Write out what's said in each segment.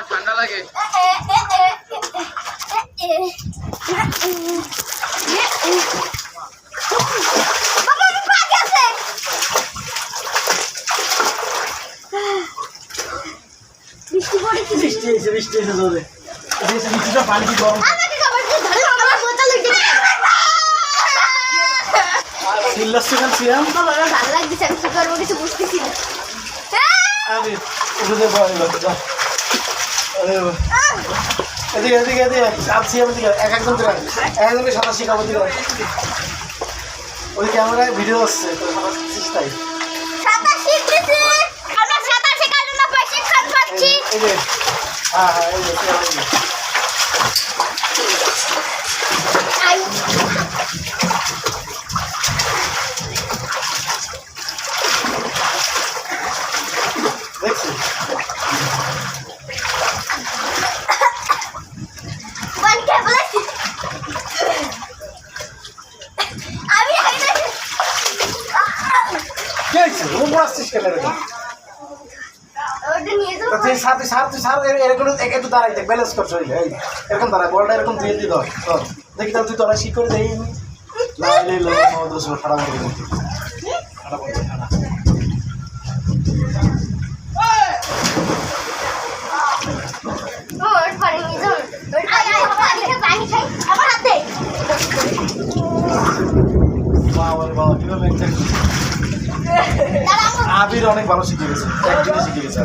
ঠান্ডা লাগে। বৃষ্টি পড়ে কি বৃষ্টি এসে জোরে বৃষ্টিটা পানি কি গরম ভালো লাগছে আমি কি করবো কিছু বুঝতেছি না আমি ওষুধে ভয় লাগছে এদিকে এদিকে এদিকে আসছি আমি দিকে এক একজন করে একজনকে সাঁতার শিখাবো দিকে ওই ক্যামেরায় ভিডিও আসছে তো সাঁতার শিখছিস তাই সাঁতার শিখতেছি আমরা সাঁতার শেখার জন্য প্রশিক্ষণ করছি এই যে হ্যাঁ হ্যাঁ এই যে দেখছি একটু দাঁড়াই দেখ ব্যালেন্স করছো এরকম দাঁড়ায় বলটা এরকম দিয়ে দিতে হয় দেখি তাহলে তুই তোরা শিখ করে দেই খারাপ করে আবির অনেক ভালো শিখে গেছে একদিনে শিখে গেছে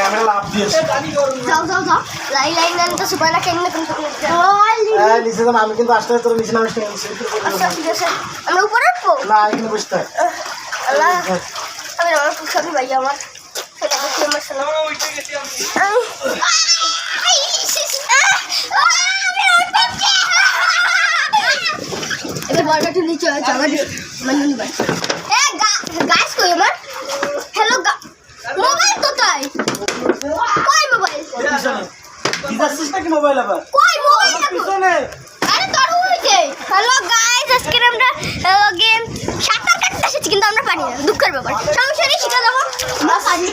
আমি লাভ দিয়েছি আমি কিন্তু আসতে তোর নিচে নামিস আমরা উপরে উঠবো না এখানে বুঝতে হয় আমি আমার সবই ভাই আমার বড়টা নিচে গাছ কই আমার হ্যালো মোবাইল কোথায় কই মোবাইল দিদাসিস নাকি মোবাইল আবার কই মোবাইল পিছনে আরে তোর হইছে হ্যালো গাইস আজকে আমরা গেম সাঁতার কাটতে এসেছি কিন্তু আমরা পারি না দুঃখের ব্যাপার সমস্যা নেই শিখে যাবো আমরা পারি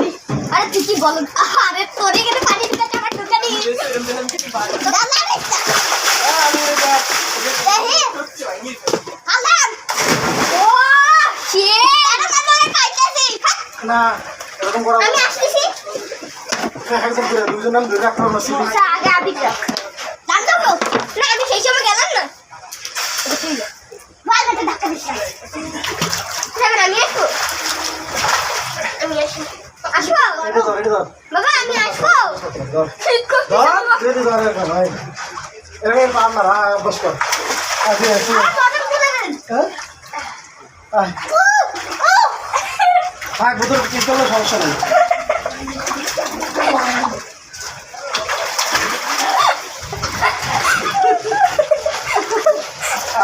আরে তুই কি বল আরে তোরে গেলে পানি দিতে টাকা ঢুকে নি দাদা না এরকম করা আমি আসতেছি একদম করে দুজন নাম ধরে রাখতে পারবো আচ্ছা আগে আবি রাখ জানতো না আমি সেই সময় গেলাম না ভালো একটা ধাক্কা দিস না আমি আসবো বাবা আমি আসবো এরকম পার না বস কর থাক বোতল চিন্তা করলে সমস্যা নেই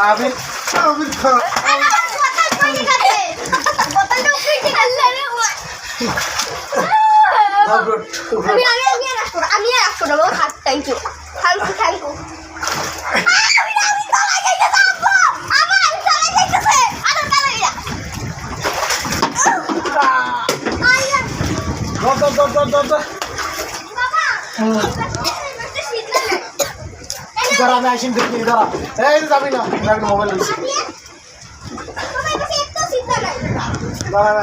আবির আবির আমি রাখবো না বাবা থ্যাংক ইউ দাঁড়া আমি আসিন দেখি দাঁড়া এই যাবি না মোবাইল নিচ্ছি দাঁড়া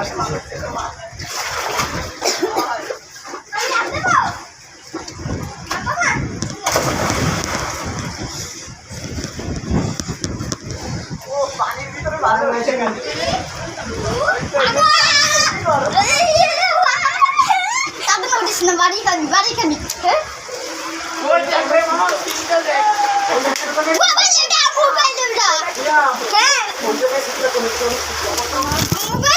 আমি আসতেছি বাড়ি খাবি হ্যাঁ মোবাইল